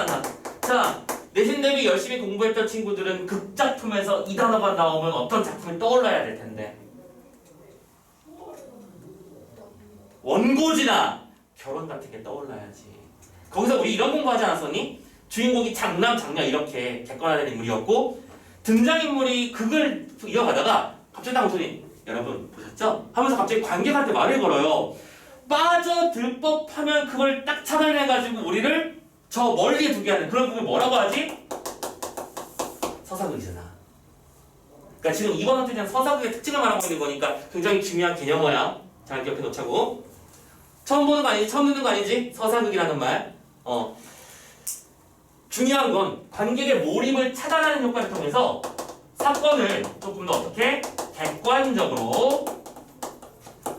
하나. 자, 내신 대비 열심히 공부했던 친구들은 극작품에서 이 단어가 나오면 어떤 작품이 떠올라야 될 텐데. 원고지나 결혼 같은 게 떠올라야지. 거기서 우리 이런 공부하지 않았었니? 주인공이 장남, 장녀 이렇게 객관화된 인물이었고 등장인물이 극을 이어가다가 갑자기 딱 웃더니 여러분 보셨죠? 하면서 갑자기 관객한테 말을 걸어요. 빠져들 법하면 그걸 딱 차단해가지고 우리를 저 멀리에 두게 하는 그런 부분을 뭐라고 하지? 서사극이잖아. 그러니까 지금 이번 학생은 서사극의 특징을 말하고 있는 거니까 굉장히 중요한 개념어야. 잘 기억해 놓자고. 처음 보는 거 아니지? 처음 듣는 거 아니지? 서사극이라는 말. 중요한 건 관객의 몰입을 차단하는 효과를 통해서 사건을 조금 더 어떻게 객관적으로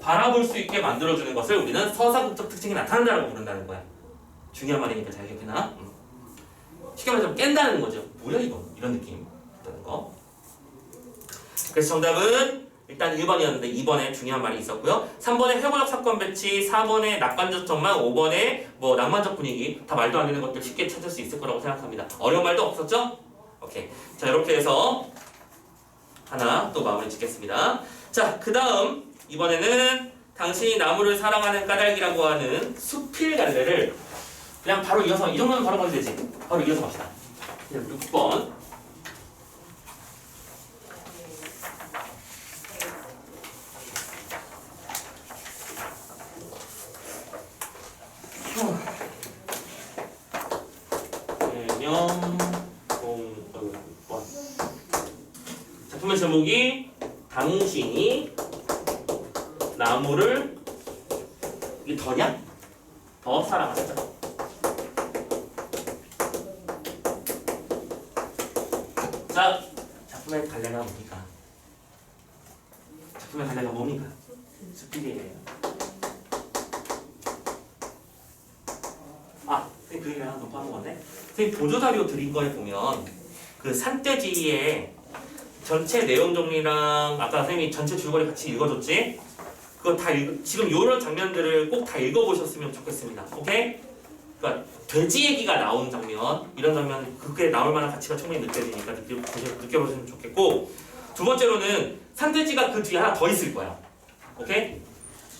바라볼 수 있게 만들어주는 것을 우리는 서사극적 특징이 나타난다고 부른다는 거야. 중요한 말이니까 잘 기억해놔. 쉽게 말해서 깬다는 거죠. 뭐야 이거? 이런 느낌 있다는 거. 그래서 정답은 일단 1번이었는데 2번에 중요한 말이 있었고요. 3번에 회고적 사건 배치, 4번에 낙관적 전망, 5번에 뭐 낭만적 분위기 다 말도 안 되는 것들 쉽게 찾을 수 있을 거라고 생각합니다. 어려운 말도 없었죠? 오케이. 자 이렇게 해서 하나 또 마무리 짓겠습니다. 자 그 다음 이번에는 당신이 나무를 사랑하는 까닭이라고 하는 수필갈래를 그냥 바로 이어서 이 정도는 바로 가도 되지. 바로 이어서 갑시다. 그냥 6번. 작품의 제목이 당신이 나무를 이게 더냐? 더 사랑하자. 자, 작품의 갈래가 뭡니까? 작품의 갈래가 뭡니까? 수필이에요. 선생님 그 얘기를 하나 더 까먹었네. 선생님 보조자료 드린 거에 보면 그 산돼지의 전체 내용 정리랑 아까 선생님이 전체 줄거리 같이 읽어줬지? 그거 다 지금 이런 장면들을 꼭 다 읽어보셨으면 좋겠습니다. 오케이? 그러니까 돼지 얘기가 나오는 장면, 이런 장면 그게 나올 만한 가치가 충분히 느껴지니까 느껴보시면 좋겠고, 두 번째로는 산돼지가 그 뒤에 하나 더 있을 거야. 오케이?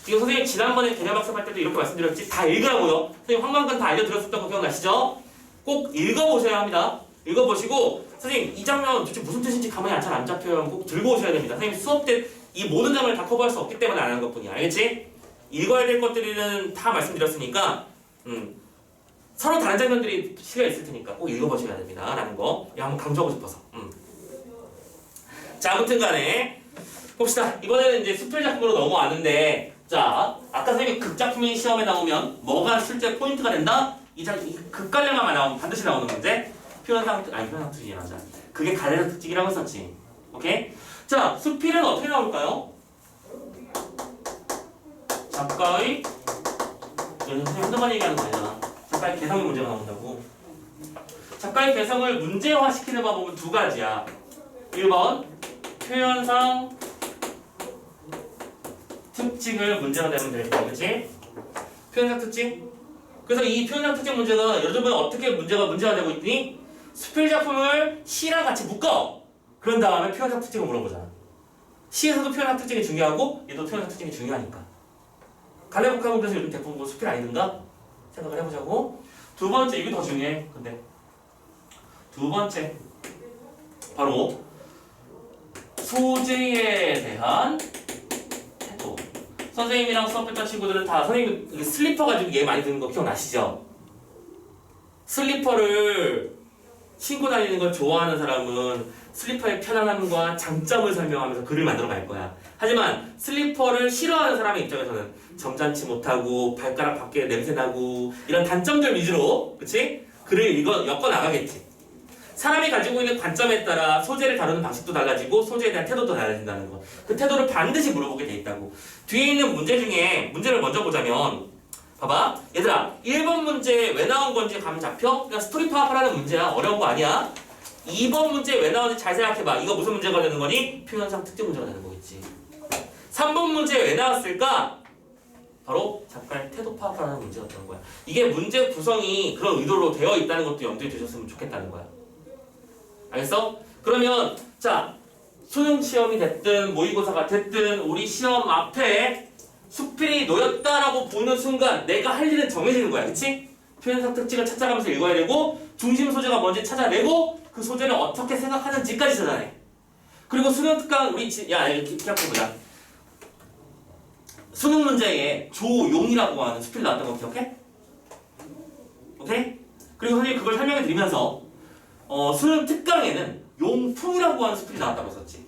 지금 선생님 지난번에 개념 학습할 때도 이렇게 말씀드렸지? 다 읽으라고요. 선생님 황만근 다 알려드렸었던 거 기억나시죠? 꼭 읽어보셔야 합니다. 읽어보시고 선생님 이 장면 도대체 무슨 뜻인지 가만히 잘 안 잡혀요. 꼭 들고 오셔야 됩니다. 선생님 수업 때 이 모든 장면을 다 커버할 수 없기 때문에 안 하는 것뿐이야. 알겠지? 읽어야 될 것들은 다 말씀드렸으니까 서로 다른 장면들이 실려 있을 테니까 꼭 읽어보셔야 됩니다. 라는 거 한번 강조하고 싶어서. 자 아무튼 간에 봅시다. 이번에는 이제 수필 작품으로 넘어왔는데, 자 아까 선생님이 극작품이 시험에 나오면 뭐가 실제 포인트가 된다? 이 극갈래만 나오면 반드시 나오는 문제. 표현상 특징이 맞아. 그게 갈래의 특징이라고 했었지. 오케이? 자 수필은 어떻게 나올까요? 작가의 선생님 한두번 얘기하는 거 아니잖아. 작가의 개성의 문제가 나온다고. 작가의 개성을 문제화시키는 방법은 두 가지야. 1번 표현상 특징을 문제로 내면 될 거야. 그치? 표현상 특징? 그래서 이 표현상 특징 문제가 요즘은 어떻게 문제가 되고 있니? 수필 작품을 시랑 같이 묶어! 그런 다음에 표현상 특징을 물어보잖아. 시에서도 표현상 특징이 중요하고 얘도 표현상 특징이 중요하니까. 갈래복합문제에서 요즘 대부분 뭐 수필 아니든가? 생각을 해보자고. 두 번째, 이게 더 중요해. 근데 두 번째 바로 소재에 대한 태도. 선생님이랑 수업했던 친구들은 다 선생님 슬리퍼 가지고 얘 많이 듣는 거 기억나시죠? 슬리퍼를 신고 다니는 걸 좋아하는 사람은 슬리퍼의 편안함과 장점을 설명하면서 글을 만들어 갈 거야. 하지만 슬리퍼를 싫어하는 사람의 입장에서는 점잖지 못하고 발가락 밖에 냄새나고 이런 단점들 위주로, 그치? 글을 엮어 나가겠지. 사람이 가지고 있는 관점에 따라 소재를 다루는 방식도 달라지고 소재에 대한 태도도 달라진다는 거. 그 태도를 반드시 물어보게 돼 있다고. 뒤에 있는 문제 중에 문제를 먼저 보자면, 봐봐. 얘들아 1번 문제 왜 나온 건지 감 잡혀? 그냥 스토리 파악하라는 문제야. 어려운 거 아니야. 2번 문제 왜 나오는지 잘 생각해봐. 이거 무슨 문제가 되는 거니? 표현상 특징 문제가 되는 거겠지. 3번 문제 왜 나왔을까? 바로 작가의 태도 파악하는 문제였던 거야. 이게 문제 구성이 그런 의도로 되어 있다는 것도 염두에 두셨으면 좋겠다는 거야. 알겠어? 그러면 자, 수능 시험이 됐든 모의고사가 됐든 우리 시험 앞에 수필이 놓였다라고 보는 순간 내가 할 일은 정해지는 거야. 그치? 표현상 특징을 찾아가면서 읽어야 되고 중심 소재가 뭔지 찾아내고 그 소재를 어떻게 생각하는지까지 찾아내. 그리고 수능 특강 우리 이렇게 보자. 수능 문제에 조용이라고 하는 수필 나왔던 거 기억해? 오케이? 그리고 선생님이 그걸 설명해 드리면서 수능 특강에는 용풍이라고 하는 수필이 나왔다고 했었지.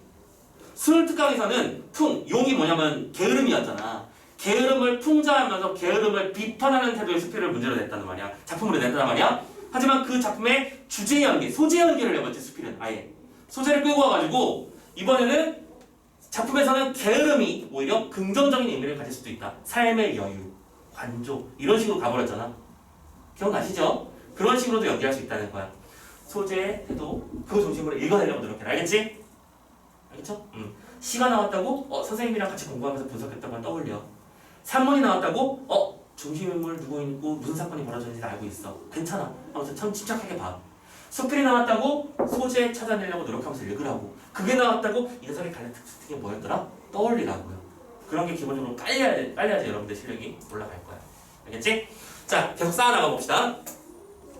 수능 특강에서는 용이 뭐냐면 게으름이었잖아. 게으름을 풍자하면서 게으름을 비판하는 태도의 수필을 문제로 냈다는 말이야. 작품으로 냈단 말이야. 하지만 그 작품의 주제 연기, 소재 연기를 해봤지 수필은 아예. 소재를 끌고 와가지고 이번에는 작품에서는 게으름이 오히려 긍정적인 의미를 가질 수도 있다. 삶의 여유, 관조 이런 식으로 가버렸잖아. 기억나시죠? 그런 식으로도 연기할 수 있다는 거야. 소재의 태도 그 중심으로 읽어내려고 노력해라. 알겠지? 알겠죠? 시가 나왔다고 선생님이랑 같이 공부하면서 분석했던 걸 떠올려. 산문이 나왔다고 중심인물 누구 있고 무슨 사건이 벌어졌는지 알고 있어. 괜찮아. 아무튼 참 침착하게 봐. 수필이 나왔다고 소재 찾아내려고 노력하면서 읽으라고. 그게 나왔다고 이 녀석의 관련 특징이 뭐였더라? 떠올리라고요. 그런 게 기본적으로 깔려야지 여러분들 실력이 올라갈 거야. 알겠지? 자, 계속 쌓아나가 봅시다.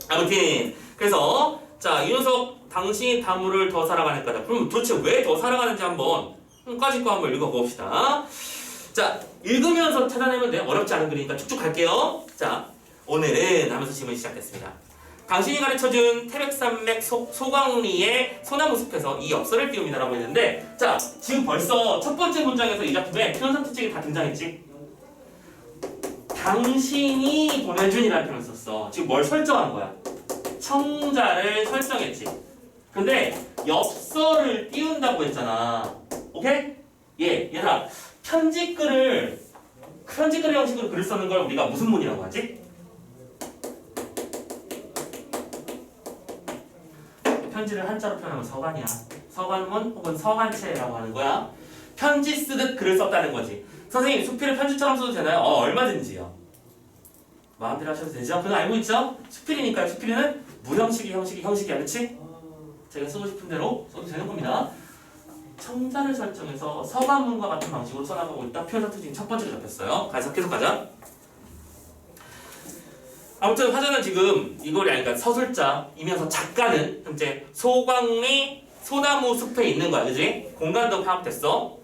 아무튼 그래서 자, 이 녀석 당신이 다물을 더 살아가는 거다. 그럼 도대체 왜 더 살아가는지 한번 까짓 거 한번 읽어봅시다. 자, 읽으면서 찾아내면 돼. 어렵지 않은 글이니까 쭉쭉 갈게요. 자, 오늘은 하면서 질문이 시작됐습니다. 당신이 가르쳐준 태백산맥 소광리의 소나무 숲에서 이 엽서를 띄웁니다 라고 했는데 자, 지금 벌써 첫 번째 문장에서 이 작품에 표현상 특징이 다 등장했지? 당신이 보내준이라는 표현을 썼어. 지금 뭘 설정한 거야? 청자를 설정했지. 근데 엽서를 띄운다고 했잖아. 오케이? 얘들아, 편지글 형식으로 글을 쓰는 걸 우리가 무슨 문이라고 하지? 편지를 한자로 표현하면 서간이야. 서간문 혹은 서간체라고 하는 거야. 편지 쓰듯 글을 썼다는 거지. 선생님, 수필을 편지처럼 써도 되나요? 얼마든지요. 마음대로 하셔도 되죠? 그건 알고 있죠? 수필이니까요. 수필은 형식이야. 그치? 제가 쓰고 싶은 대로 써도 되는 겁니다. 청자를 설정해서 서간문과 같은 방식으로 써나가고 있다. 표현상 특징 첫 번째로 잡혔어요. 그래서 계속 가자. 아무튼 화자는 지금 이걸 그러니까 서술자이면서 작가는 현재 소광리 소나무 숲에 있는 거야. 그지? 공간도 파악됐어.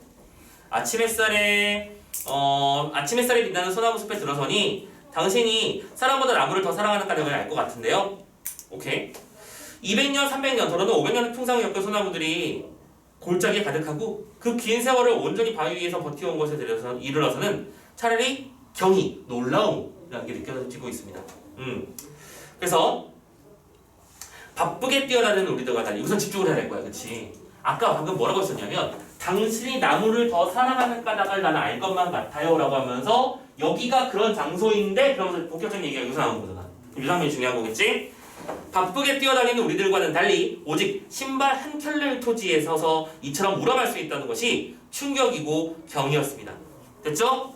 아침 햇살에 빛나는 소나무 숲에 들어서니 당신이 사람보다 나무를 더 사랑하는 까닭을 알 것 같은데요. 오케이. 200년, 300년, 더러는 500년의 풍상을 겪은 소나무들이 골짜기에 가득하고 그 긴 세월을 온전히 바위 위에서 버텨온 것에 이르러서는 차라리 경이, 놀라움이라는 게 느껴지고 있습니다. 그래서 바쁘게 뛰어다니는 우리들과 달리 우선 집중을 해야 될 거야. 그치? 아까 방금 뭐라고 했었냐면 당신이 나무를 더 사랑하는 까닭을 나는 알 것만 같아요 라고 하면서 여기가 그런 장소인데 그러면서 본격적인 얘기가 여기서 나오는 거잖아. 이 장면이 중요한 거겠지? 바쁘게 뛰어다니는 우리들과는 달리 오직 신발 한 켤레 토지에 서서 이처럼 우러날 수 있다는 것이 충격이고 경이었습니다. 됐죠?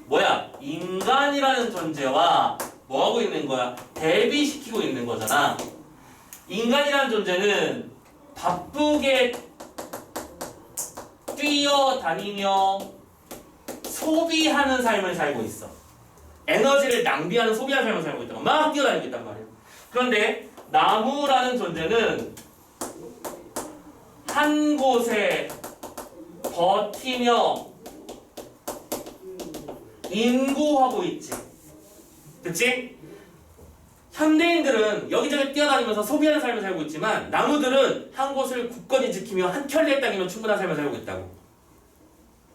뭐야? 인간이라는 존재와 뭐하고 있는 거야? 대비시키고 있는 거잖아. 인간이라는 존재는 바쁘게 뛰어다니며 소비하는 삶을 살고 있어. 에너지를 낭비하는 소비하는 삶을 살고 있다고 막 뛰어다니고 있단 말이야. 그런데 나무라는 존재는 한 곳에 버티며 인고하고 있지. 그치? 현대인들은 여기저기 뛰어다니면서 소비하는 삶을 살고 있지만 나무들은 한 곳을 굳건히 지키며 한 켤레의 땅이면 충분한 삶을 살고 있다고.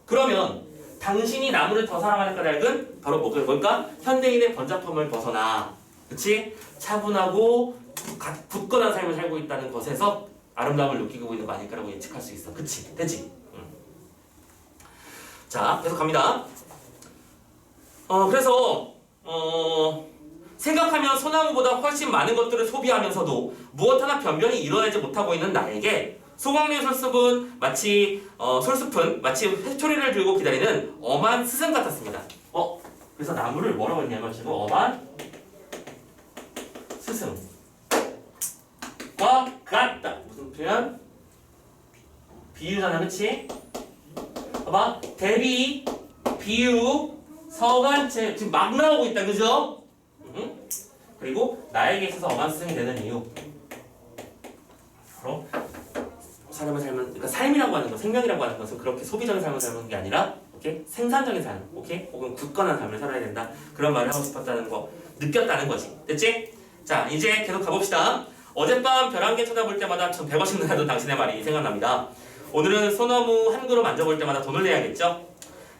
그러면 당신이 나무를 더 사랑하는 까닭은 바로 뭘까? 현대인의 번잡함을 벗어나, 그치? 차분하고 굳건한 삶을 살고 있다는 것에서 아름다움을 느끼고 있는 거 아닐까라고 예측할 수 있어. 그치? 되지? 자, 계속 갑니다. 그래서 생각하면 소나무보다 훨씬 많은 것들을 소비하면서도 무엇 하나 변변히 이뤄내지 못하고 있는 나에게 소광리의 솔숲은 마치 솔숲은 마치 회초리를 들고 기다리는 엄한 스승 같았습니다. 그래서 나무를 뭐라고 했냐면 지금 엄한 스승과 같다. 무슨 표현? 비유잖아, 그치? 봐봐. 대비, 비유, 서간체 지금 막 나오고 있다, 그죠? 그리고 나에게 있어서 엄한 스승이 되는 이유. 바로 사람을 살면, 그러니까 삶이라고 하는 것, 생명이라고 하는 것은 그렇게 소비적인 삶을 사는 게 아니라, 오케이? 생산적인 삶, 오케이? 혹은 굳건한 삶을 살아야 된다. 그런 말을 하고 싶었다는 거, 느꼈다는 거지. 됐지? 자, 이제 계속 가봅시다. 어젯밤 별 한 개 쳐다볼 때마다 전 100원씩 나던 당신의 말이 생각납니다. 오늘은 소나무 한 그루 만져볼 때마다 돈을 내야겠죠?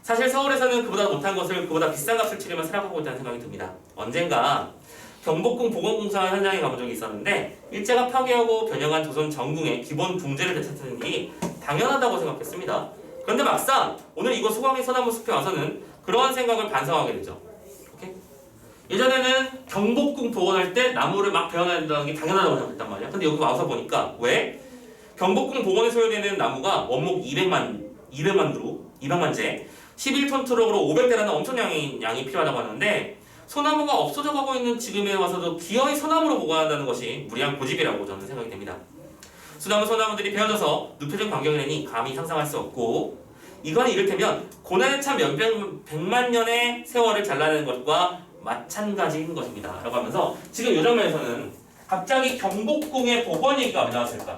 사실 서울에서는 그보다 못한 것을 그보다 비싼 값을 치르며 살아가고 있다는 생각이 듭니다. 언젠가 경복궁 보건공사 현장에 가본 적이 있었는데 일제가 파괴하고 변형한 조선 전궁의 기본 궁제를 되찾는 일이 당연하다고 생각했습니다. 그런데 막상 오늘 이곳 소광리 소나무 숲에 와서는 그러한 생각을 반성하게 되죠. 오케이? 예전에는 경복궁 복원할 때 나무를 막 베어놔야 된다는 게 당연하다고 생각했단 말이야. 근데 여기 와서 보니까 왜? 경복궁 복원에 소요되는 나무가 원목 200만제 11톤 트럭으로 500대라는 엄청난 양이 필요하다고 하는데 소나무가 없어져 가고 있는 지금에 와서도 기어이 소나무로 보관한다는 것이 무리한 고집이라고 저는 생각이 됩니다. 소나무들이 베어져서 눕혀진 광경이라니 감히 상상할 수 없고 이건 이를테면 고난에 참 몇백만 년의 세월을 잘라내는 것과 마찬가지인 것입니다. 라고 하면서 지금 이 장면에서는 갑자기 경복궁의 복원 얘기가 왜 나왔을까?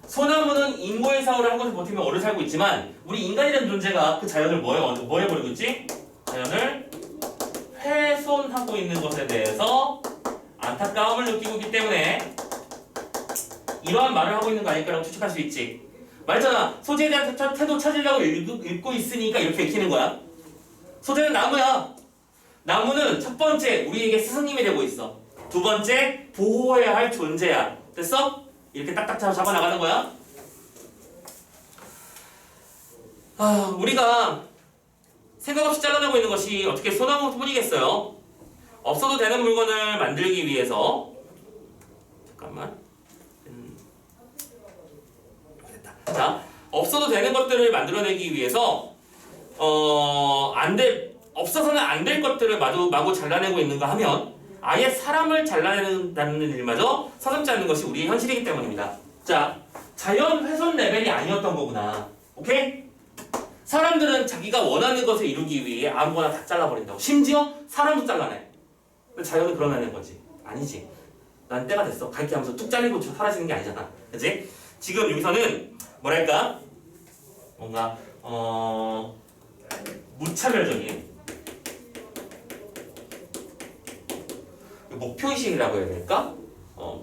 소나무는 인고의 사고를 한 것을 버티며 오래 살고 있지만 우리 인간이라는 존재가 그 자연을 뭐 해버리고 있지? 자연을 훼손하고 있는 것에 대해서 안타까움을 느끼고 있기 때문에 이러한 말을 하고 있는 거 아닐까라고 추측할 수 있지. 말했잖아. 소재에 대한 태도 찾으려고 읽고 있으니까 이렇게 읽히는 거야. 소재는 나무야. 나무는 첫 번째 우리에게 스승님이 되고 있어. 두 번째 보호해야 할 존재야. 됐어? 이렇게 딱딱 잡아 나가는 거야. 우리가 생각 없이 잘라내고 있는 것이 어떻게 소나무뿐이겠어요? 없어도 되는 물건을 만들기 위해서 잠깐만. 자, 없어도 되는 것들을 만들어내기 위해서 없어서는 안 될 것들을 마구 잘라내고 있는가 하면 아예 사람을 잘라낸다는 일마저 서슴지 않는 것이 우리의 현실이기 때문입니다. 자, 자연 훼손 레벨이 아니었던 거구나. 오케이? 사람들은 자기가 원하는 것을 이루기 위해 아무거나 다 잘라버린다고. 심지어 사람도 잘라내. 근데 자연은 그러는 거지. 아니지. 난 때가 됐어. 갈게 하면서 뚝 잘리고 사라지는 게 아니잖아. 그치? 지금 여기서는 뭐랄까? 뭔가 무차별적인 목표의식이라고 해야 될까?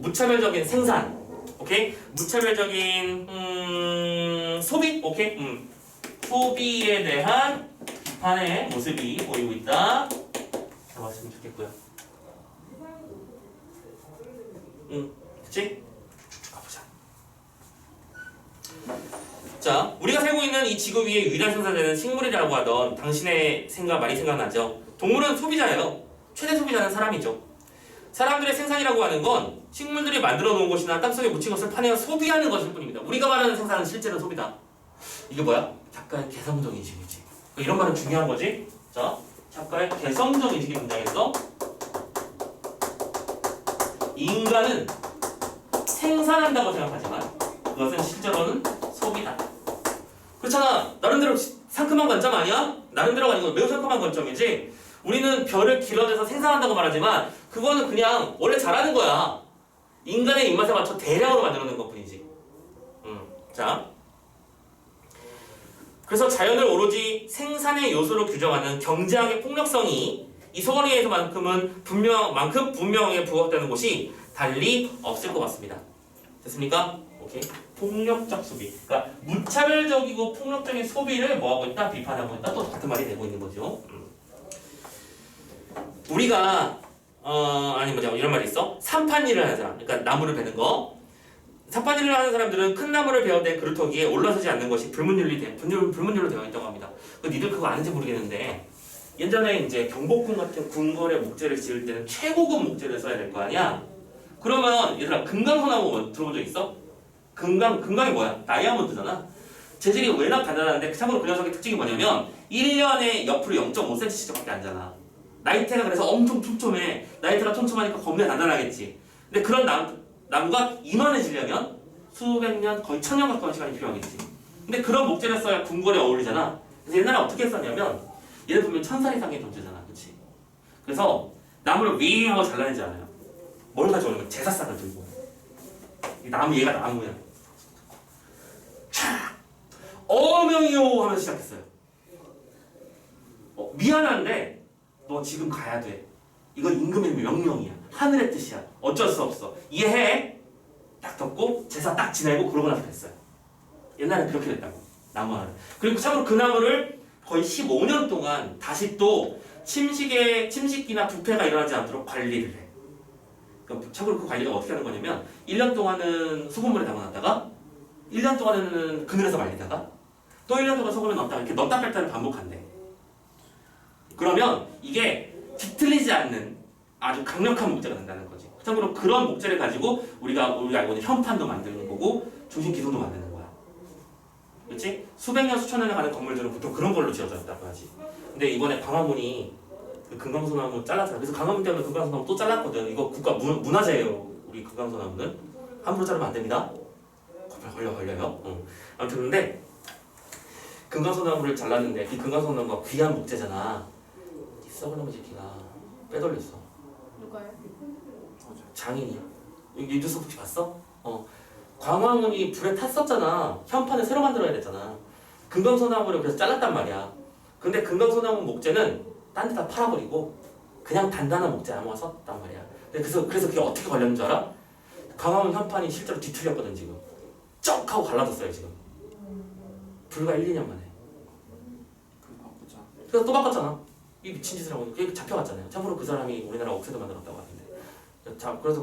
무차별적인 생산. 오케이? 무차별적인 소비? 오케이? 소비에 대한 비판의 모습이 보이고 있다. 잡았으면 좋겠고요. 그치? 가보자. 자, 우리가 살고 있는 이 지구 위에 유일한 생산자는 식물이라고 하던 당신의 말이 생각나죠? 동물은 소비자예요. 최대 소비자는 사람이죠. 사람들의 생산이라고 하는 건 식물들이 만들어 놓은 것이나 땅속에 묻힌 것을 파내어 소비하는 것일 뿐입니다. 우리가 말하는 생산은 실제로 소비다. 이게 뭐야? 작가의 개성적 인식이지. 이런 말은 중요한 거지. 자, 작가의 개성적 인식이 등장해서 인간은 생산한다고 생각하지만 그것은 실제로는 소비다. 그렇잖아. 나름대로 상큼한 관점 아니야? 나름대로가 아니고 매우 상큼한 관점이지. 우리는 별을 길어내서 생산한다고 말하지만 그거는 그냥 원래 잘하는 거야. 인간의 입맛에 맞춰 대량으로 만들어낸 것뿐이지. 자, 그래서 자연을 오로지 생산의 요소로 규정하는 경제학의 폭력성이 이 소거리에서만큼 분명하게 부각되는 곳이 달리 없을 것 같습니다. 됐습니까? 오케이. 폭력적 소비. 그러니까 무차별적이고 폭력적인 소비를 뭐하고 있다? 비판하고 있다. 또 같은 말이 되고 있는 거죠. 우리가 이런 말이 있어. 산판일을 하는 사람. 그러니까 나무를 베는 거. 산판일을 하는 사람들은 큰 나무를 베어댄 그루터기에 올라서지 않는 것이 불문율로 되어 있다고 합니다. 니들 그거 아는지 모르겠는데 예전에 이제 경복궁 같은 궁궐의 목재를 지을 때는 최고급 목재를 써야 될 거 아니야. 그러면 얘들아 금강소나무 들어본 적 있어? 금강이 뭐야? 다이아몬드잖아. 재질이 워낙 단단한데 참고로 그 녀석의 특징이 뭐냐면 1년에 옆으로 0.5cm씩밖에 안 자라. 나이테가 그래서 엄청 촘촘해. 나이테가 촘촘하니까 겁나 단단하겠지. 근데 그런 나무가 이만해지려면 수백 년, 거의 1000년 가까운 시간이 필요하겠지. 근데 그런 목재를 써야 궁궐에 어울리잖아. 그래서 옛날에 어떻게 했었냐면 얘를 보면 1000살 이상의 존재잖아. 그치? 그래서 나무를 윙 하고 잘라내지 않아요. 뭘 가져오냐면 제사상을 들고. 이 나무, 얘가 나무야. 촥! 어명이요! 하면서 시작했어요. 미안한데 너 지금 가야 돼. 이건 임금의 명령이야. 하늘의 뜻이야. 어쩔 수 없어. 이해해? 딱 덮고 제사 딱 지내고 그러고 나서 됐어요. 옛날엔 그렇게 됐다고. 나무 하나를. 그리고 참고로 그 나무를 거의 15년 동안 다시 또 침식기나 부패가 일어나지 않도록 관리를 해. 그러니까 참고로 그 관리가 어떻게 하는 거냐면 1년 동안은 수돗물에 담아놨다가 1년 동안은 그늘에서 말리다가 또 1년 동안 소금에 넣었다가 이렇게 넣었다 뺐다를 반복한대. 그러면 이게 뒤틀리지 않는 아주 강력한 목재가 된다는 거지. 참고로 그런 목재를 가지고 우리가 알고 있는 현판도 만드는 거고 중심 기둥도 만드는 거야. 그렇지? 수백 년 수천 년에 가는 건물들은 보통 그런 걸로 지어졌다고 하지. 근데 이번에 광화문이 그 금강소나무 잘랐잖아. 그래서 광화문 때문에 금강소나무 또 잘랐거든. 이거 국가 문화재예요. 우리 금강소나무는 함부로 자르면 안 됩니다. 걸려요. 아무튼 근데 금강소나무를 잘랐는데 이 금강소나무가 귀한 목재잖아. 이 썩은 놈의 새끼가 빼돌렸어. 누가요? 장인이야. 뉴스 혹시 봤어? 광화문이 불에 탔었잖아. 현판을 새로 만들어야 됐잖아. 금강소나무를 그래서 잘랐단 말이야. 근데 금강소나무 목재는 딴 데다 팔아버리고 그냥 단단한 목재 아무나 썼단 말이야. 그래서 그게 어떻게 걸렸는 줄 알아? 광화문 현판이 실제로 뒤틀렸거든 지금. 쩍 하고 갈라졌어요 지금. 불과 1, 2년 만에. 그래서 또 바꿨잖아. 이 미친 짓을 하고 그게 잡혀갔잖아요. 참고로 그 사람이 우리나라 옥새도 만들었다고 하는데. 자, 그래서